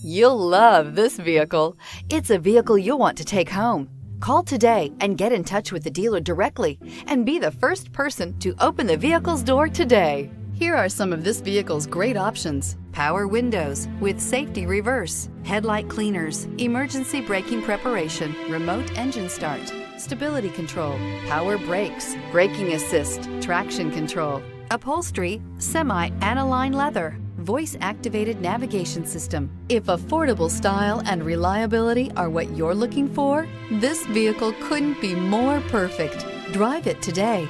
You'll love this vehicle. It's a vehicle you'll want to take home. Call today and get in touch with the dealer directly and be the first person to open the vehicle's door today. Here are some of this vehicle's great options: power windows with safety reverse, headlight cleaners, emergency braking preparation, remote engine start, stability control, power brakes, braking assist, traction control, upholstery, semi-aniline leather, voice-activated navigation system. If affordable style and reliability are what you're looking for, this vehicle couldn't be more perfect. Drive it today.